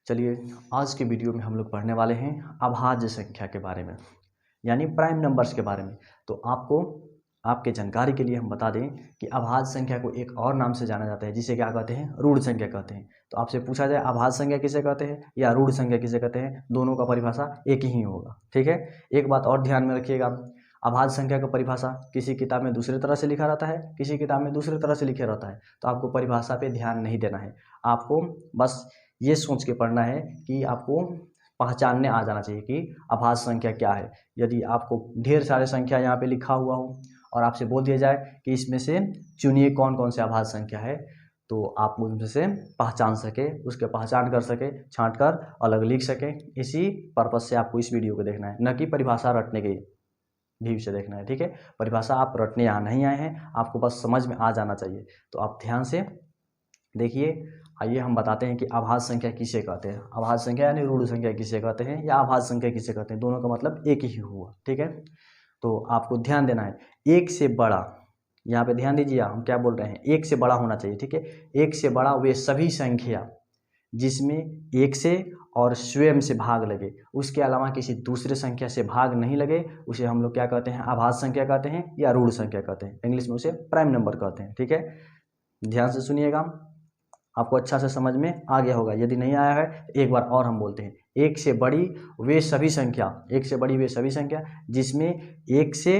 चलिए आज के वीडियो में हम लोग पढ़ने वाले हैं अभाज्य संख्या के बारे में, यानी प्राइम नंबर्स के बारे में। तो आपको आपके जानकारी के लिए हम बता दें कि अभाज्य संख्या को एक और नाम से जाना जाता है, जिसे क्या कहते हैं, रूढ़ संख्या कहते हैं। तो आपसे पूछा जाए अभाज्य संख्या किसे कहते हैं या रूढ़ संख्या किसे कहते हैं, दोनों का परिभाषा एक ही होगा। ठीक है, एक बात और ध्यान में रखिएगा, अभाज्य संख्या का परिभाषा किसी किताब में दूसरी तरह से लिखा रहता है, किसी किताब में दूसरी तरह से लिखा रहता है। तो आपको परिभाषा पे ध्यान नहीं देना है, आपको बस ये सोच के पढ़ना है कि आपको पहचानने आ जाना चाहिए कि अभाज्य संख्या क्या है। यदि आपको ढेर सारे संख्या यहाँ पे लिखा हुआ हो और आपसे बोल दिया जाए कि इसमें से चुनिए कौन कौन से अभाज्य संख्या है, तो आप उनमें से पहचान सके, उसके पहचान कर सके, छांट कर अलग लिख सके। इसी पर्पज से आपको इस वीडियो को देखना है, न कि परिभाषा रटने के व्यू से देखना है। ठीक है, परिभाषा आप रटने यहाँ नहीं आए हैं, आपको बस समझ में आ जाना चाहिए। तो आप ध्यान से देखिए। आइए हम बताते हैं कि अभाज्य संख्या किसे कहते हैं। अभाज्य संख्या यानी रूढ़ संख्या किसे कहते हैं या अभाज्य संख्या किसे कहते हैं, दोनों का मतलब एक ही हुआ। ठीक है, तो आपको ध्यान देना है, एक से बड़ा, यहाँ पे ध्यान दीजिए, हम क्या बोल रहे हैं, एक से बड़ा होना चाहिए। ठीक है, एक से बड़ा वे सभी संख्या जिसमें एक से और स्वयं से भाग लगे, उसके अलावा किसी दूसरे संख्या से भाग नहीं लगे, उसे हम लोग क्या कहते हैं, अभाज्य संख्या कहते हैं या रूढ़ संख्या कहते हैं। इंग्लिश में उसे प्राइम नंबर कहते हैं। ठीक है, ध्यान से सुनिएगा, आपको अच्छा से समझ में आ गया होगा। यदि नहीं आया है एक बार और हम बोलते हैं, एक से बड़ी वे सभी संख्या, एक से बड़ी वे सभी संख्या जिसमें एक से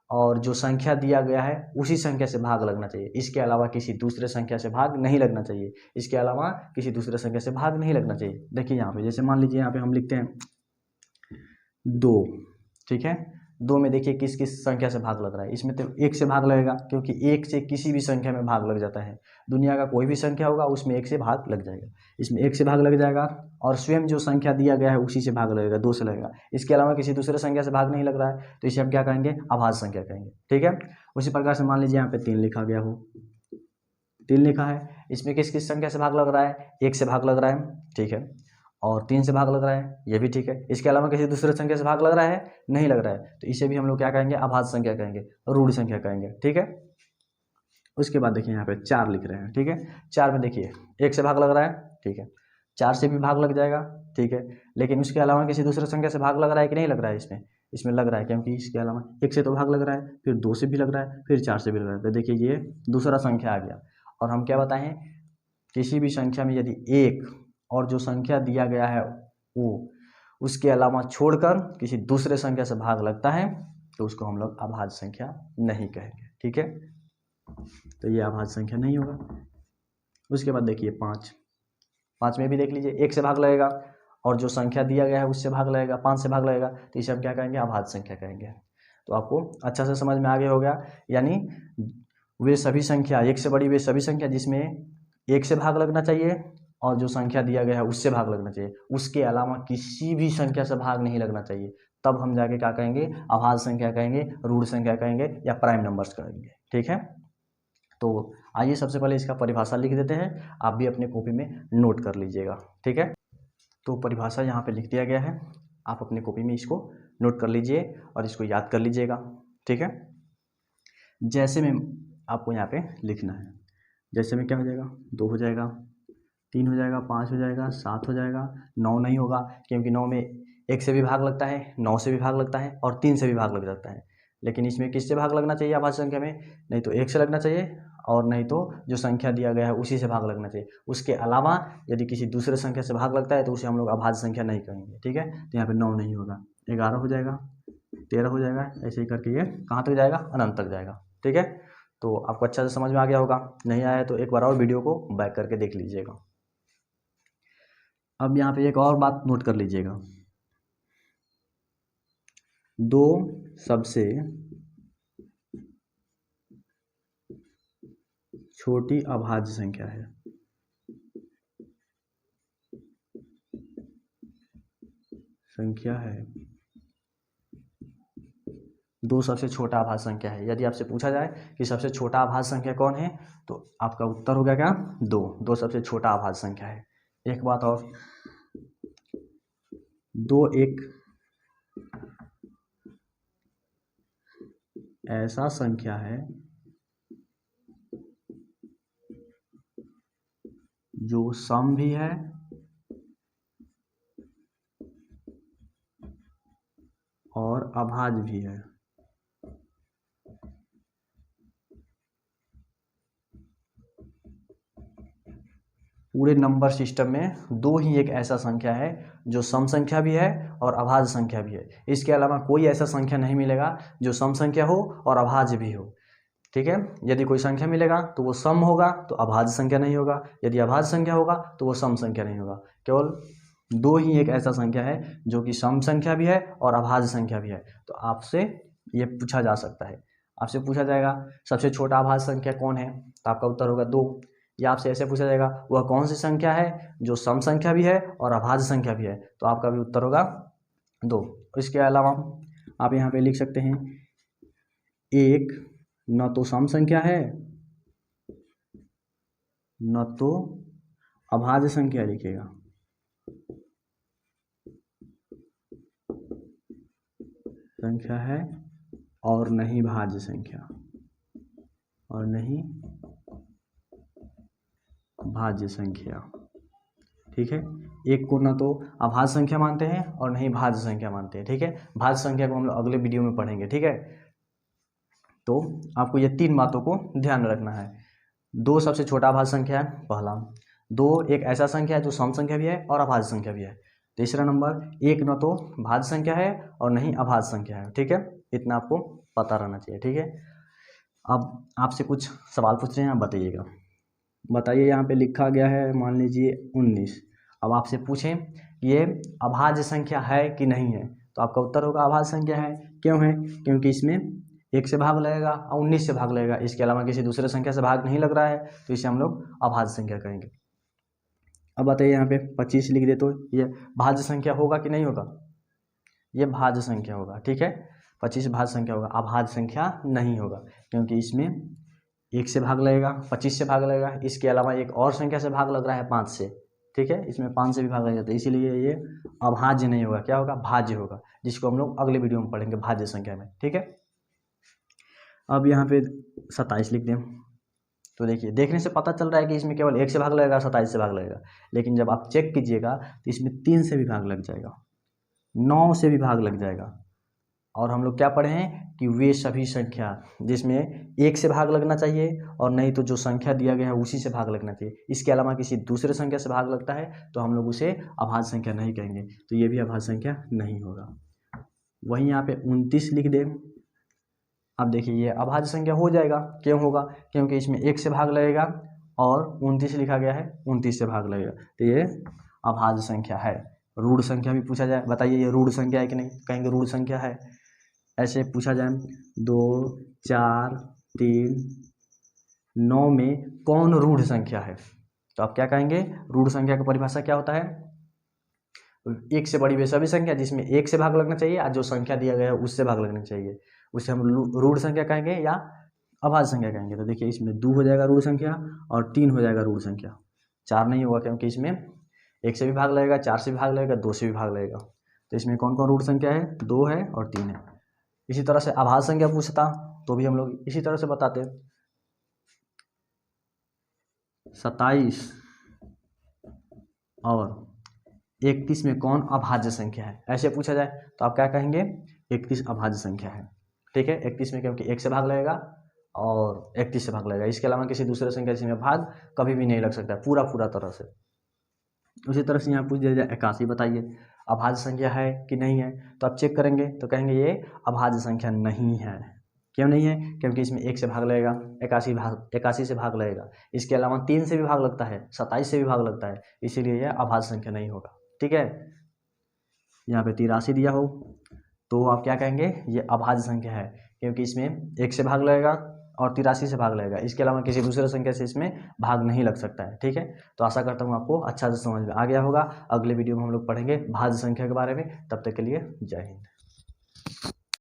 और जो संख्या दिया गया है उसी संख्या से भाग लगना चाहिए, इसके अलावा किसी दूसरे संख्या से भाग नहीं लगना चाहिए, इसके अलावा किसी दूसरे संख्या से भाग नहीं लगना चाहिए। देखिए यहाँ पे, जैसे मान लीजिए यहाँ पे हम लिखते हैं 2। ठीक है, 2 में देखिए किस किस संख्या से भाग लग रहा है, इसमें तो एक से भाग लगेगा, क्योंकि एक से किसी भी संख्या में भाग लग जाता है। दुनिया का कोई भी संख्या होगा उसमें एक से भाग लग जाएगा, इसमें एक से भाग लग जाएगा, और स्वयं जो संख्या दिया गया है उसी से भाग लगेगा, 2 से लगेगा। इसके अलावा किसी दूसरे संख्या से भाग नहीं लग रहा है, तो इसे हम क्या कहेंगे, अभाज्य संख्या कहेंगे। ठीक है, उसी प्रकार से मान लीजिए यहाँ पे 3 लिखा गया हो, 3 लिखा है, इसमें किस किस संख्या से भाग लग रहा है, एक से भाग लग रहा है। ठीक है, और 3 से भाग लग रहा है, ये भी ठीक है। इसके अलावा किसी दूसरे संख्या से भाग लग रहा है, नहीं लग रहा है, तो इसे भी हम लोग क्या कहेंगे, अभाज्य संख्या कहेंगे, रूढ़ संख्या कहेंगे। ठीक है, उसके बाद देखिए यहाँ पे 4 लिख रहे हैं। ठीक है, 4 में देखिए एक से भाग लग रहा है, ठीक है, 4 से भी भाग लग जाएगा। ठीक है, लेकिन उसके अलावा किसी दूसरे संख्या से भाग लग रहा है कि नहीं लग रहा है, इसमें लग रहा है, क्योंकि इसके अलावा एक से तो भाग लग रहा है, फिर 2 से भी लग रहा है, फिर 4 से भी लग रहा है। तो देखिए ये दूसरा संख्या आ गया। और हम क्या बताएं, किसी भी संख्या में यदि एक और जो संख्या दिया गया है वो उसके अलावा छोड़कर किसी दूसरे संख्या से भाग लगता है, तो उसको हम लोग अभाज्य संख्या नहीं कहेंगे। ठीक है, तो ये अभाज्य संख्या नहीं होगा। उसके बाद देखिए 5 में भी देख लीजिए, एक से भाग लगेगा और जो संख्या दिया गया है उससे भाग लगेगा, 5 से भाग लगेगा, तो इसे हम क्या कहेंगे, अभाज्य संख्या कहेंगे। तो आपको अच्छा से समझ में आ गया होगा, यानी वे सभी संख्या, एक से बड़ी वे सभी संख्या जिसमें एक से भाग लगना चाहिए और जो संख्या दिया गया है उससे भाग लगना चाहिए, उसके अलावा किसी भी संख्या से भाग नहीं लगना चाहिए, तब हम जाके क्या कहेंगे, अभाज्य संख्या कहेंगे, रूढ़ संख्या कहेंगे या प्राइम नंबर्स कहेंगे। ठीक है, तो आइए सबसे पहले इसका परिभाषा लिख देते हैं, आप भी अपने कॉपी में नोट कर लीजिएगा। ठीक है, तो परिभाषा यहाँ पे लिख दिया गया है, आप अपने कॉपी में इसको नोट कर लीजिए और इसको याद कर लीजिएगा। ठीक है, जैसे में आपको यहाँ पे लिखना है, जैसे में क्या हो जाएगा, 2 हो जाएगा, 3 हो जाएगा, 5 हो जाएगा, 7 हो जाएगा, 9 नहीं होगा, क्योंकि 9 में एक से भी भाग लगता है, 9 से भी भाग लगता है और 3 से भी भाग लग जाता है। लेकिन इसमें किससे भाग लगना चाहिए अभाज्य संख्या में, नहीं तो 1 से लगना चाहिए और नहीं तो जो संख्या दिया गया है उसी से भाग लगना चाहिए। उसके अलावा यदि किसी दूसरे संख्या से भाग लगता है तो उसे हम लोग अभाज्य संख्या नहीं कहेंगे। ठीक है, तो यहाँ पे 9 नहीं होगा, 11 हो जाएगा, 13 हो जाएगा, ऐसे ही करके ये कहाँ तक जाएगा, अनंत तक जाएगा। ठीक है, तो आपको अच्छा से समझ में आ गया होगा, नहीं आया है तो एक बार और वीडियो को बैक करके देख लीजिएगा। अब यहाँ पे एक और बात नोट कर लीजिएगा, 2 सबसे छोटी अभाज्य संख्या है। संख्या है 2 सबसे छोटा अभाज्य संख्या है। यदि आपसे पूछा जाए कि सबसे छोटा अभाज्य संख्या कौन है, तो आपका उत्तर होगा क्या, 2 सबसे छोटा अभाज्य संख्या है। एक बात और, 2 एक ऐसा संख्या है जो सम भी है और अभाज्य भी है। पूरे नंबर सिस्टम में दो ही एक ऐसा संख्या है जो सम संख्या भी है और अभाज्य संख्या भी है। इसके अलावा कोई ऐसा संख्या नहीं मिलेगा जो सम संख्या हो और अभाज्य भी हो। ठीक है, यदि कोई संख्या मिलेगा तो वो सम होगा तो अभाज्य संख्या नहीं होगा, यदि अभाज्य संख्या होगा तो वो सम संख्या नहीं होगा। केवल दो ही एक ऐसा संख्या है जो कि सम संख्या भी है और अभाज्य संख्या भी है। तो आपसे ये पूछा जा सकता है, आपसे पूछा जाएगा सबसे छोटा अभाज्य संख्या कौन है, तो आपका उत्तर होगा 2। या आपसे ऐसे पूछा जाएगा वह कौन सी संख्या है जो सम संख्या भी है और अभाज्य संख्या भी है, तो आपका भी उत्तर होगा 2। इसके अलावा आप यहाँ पे लिख सकते हैं एक न तो सम संख्या है न तो अभाज्य संख्या लिखिएगा, संख्या है और नहीं भाज्य संख्या और नहीं भाज्य संख्या। ठीक है, एक को न तो अभाज्य संख्या मानते हैं और नहीं भाज्य संख्या मानते हैं। ठीक है, भाज्य संख्या को हम लोग अगले वीडियो में पढ़ेंगे। ठीक है, तो आपको ये 3 बातों को ध्यान में रखना है। 2 सबसे छोटा अभाज्य संख्या है पहला, 2 एक ऐसा संख्या है जो सम संख्या भी है और अभाज्य संख्या भी है। तीसरा नंबर, एक न तो भाज्य संख्या है और नहीं अभाज्य संख्या है। ठीक है, इतना आपको पता रहना चाहिए। ठीक है, अब आपसे कुछ सवाल पूछ रहे हैं, आप बताइएगा। बताइए, यहाँ पे लिखा गया है मान लीजिए 19। अब आपसे पूछें ये अभाज्य संख्या है कि नहीं है, तो आपका उत्तर होगा अभाज्य संख्या है। क्यों है? क्योंकि इसमें 1 से भाग लगेगा और 19 से भाग लगेगा, इसके अलावा किसी दूसरे संख्या से भाग नहीं लग रहा है, तो इसे हम लोग अभाज्य संख्या कहेंगे। अब बताइए, यहाँ पे 25 लिख दे तो ये भाज्य संख्या होगा कि नहीं होगा? ये भाज्य संख्या होगा। ठीक है, 25 भाज्य संख्या होगा, अभाज्य संख्या नहीं होगा, क्योंकि इसमें 1 से भाग लगेगा, 25 से भाग लगेगा, इसके अलावा एक और संख्या से भाग लग रहा है 5 से। ठीक है, इसमें 5 से भी भाग लग जाता है, इसीलिए ये अभाज्य नहीं होगा। क्या होगा? भाज्य होगा, जिसको हम लोग अगले वीडियो में पढ़ेंगे भाज्य संख्या में। ठीक है, अब यहाँ पे 27 लिख दें तो देखिए, देखने से पता चल रहा है कि इसमें केवल 1 से भाग लगेगा, 27 से भाग लगेगा, लेकिन जब आप चेक कीजिएगा तो इसमें 3 से भी भाग लग जाएगा, 9 से भी भाग लग जाएगा। और हम लोग क्या पढ़े हैं कि वे सभी संख्या जिसमें 1 से भाग लगना चाहिए और नहीं तो जो संख्या दिया गया है उसी से भाग लगना चाहिए, इसके अलावा किसी दूसरे संख्या से भाग लगता है तो हम लोग उसे अभाज्य संख्या नहीं कहेंगे, तो ये भी अभाज्य संख्या नहीं होगा। वहीं यहाँ पे 29 लिख दें। अब देखिए, ये अभाज्य संख्या हो जाएगा। क्यों होगा? क्योंकि इसमें 1 से भाग लगेगा और 29 लिखा गया है, 29 से भाग लगेगा, तो ये अभाज्य संख्या है। रूढ़ संख्या भी पूछा जाए, बताइए ये रूढ़ संख्या है कि नहीं? कहेंगे रूढ़ संख्या है। ऐसे पूछा जाए 2, 4, 3, 9 में कौन रूढ़ संख्या है, तो आप क्या कहेंगे? रूढ़ संख्या की परिभाषा क्या होता है? 1 से बड़ी वे सभी संख्या जिसमें 1 से भाग लगना चाहिए और जो संख्या दिया गया है उससे भाग लगना चाहिए, उसे हम रूढ़ संख्या कहेंगे या अभाज्य संख्या कहेंगे। तो देखिए, इसमें 2 हो जाएगा रूढ़ संख्या और 3 हो जाएगा रूढ़ संख्या, 4 नहीं होगा, क्योंकि इसमें 1 से भी भाग लगेगा, 4 से भी भाग लगेगा, 2 से भी भाग लगेगा। तो इसमें कौन कौन रूढ़ संख्या है? 2 है और 3 है। इसी तरह से अभाज्य संख्या पूछता तो भी हम लोग इसी तरह से बताते। 27 और 31 में कौन अभाज्य संख्या है, ऐसे पूछा जाए तो आप क्या कहेंगे? 31 अभाज्य संख्या है। ठीक है, 31 में क्योंकि 1 से भाग लगेगा और 31 से भाग लगेगा, इसके अलावा किसी दूसरे संख्या से में भाग कभी भी नहीं लग सकता है पूरा तरह से। उसी तरह से यहाँ पूछ दिया जाए 81, बताइए अभाज्य संख्या है कि नहीं है, तो आप चेक करेंगे तो कहेंगे ये अभाज्य संख्या नहीं है। क्यों नहीं है? क्योंकि इसमें 1 से भाग लगेगा, 81 से भाग लगेगा, इसके अलावा 3 से भी भाग लगता है, 27 से भी भाग लगता है, इसीलिए यह अभाज्य संख्या नहीं होगा। ठीक है, यहाँ पे 83 दिया हो तो आप क्या कहेंगे? ये अभाज्य संख्या है, क्योंकि इसमें 1 से भाग लगेगा और 83 से भाग लगेगा, इसके अलावा किसी दूसरे संख्या से इसमें भाग नहीं लग सकता है। ठीक है, तो आशा करता हूँ आपको अच्छा से समझ में आ गया होगा। अगले वीडियो में हम लोग पढ़ेंगे भाज्य संख्या के बारे में, तब तक के लिए जय हिंद।